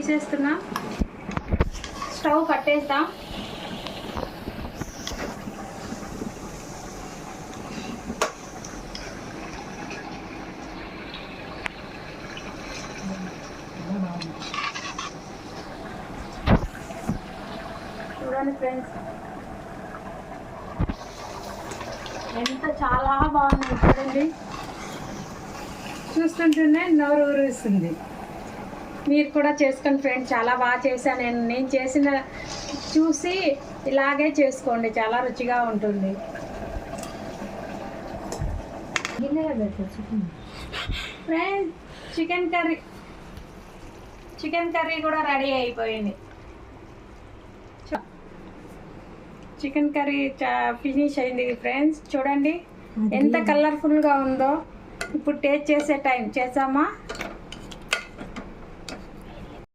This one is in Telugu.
తీసేస్తున్నా. స్టవ్ కట్టేద్దాం. చూడండి ఫ్రెండ్స్, ఎంత చాలా బాగుంది చూడండి. చూస్తుంటేనే నోరు ఊరిస్తుంది. మీరు కూడా చేసుకోండి ఫ్రెండ్స్. చాలా బాగా చేశాను నేను చేసిన చూసి ఇలాగే చేసుకోండి, చాలా రుచిగా ఉంటుంది. ఫ్రెండ్స్, చికెన్ కర్రీ కూడా రెడీ అయిపోయింది. చికెన్ కర్రీ ఫినిష్ అయింది ఫ్రెండ్స్. చూడండి ఎంత కలర్ఫుల్గా ఉందో. ఇప్పుడు టేస్ట్ చేసే టైం చేసామా?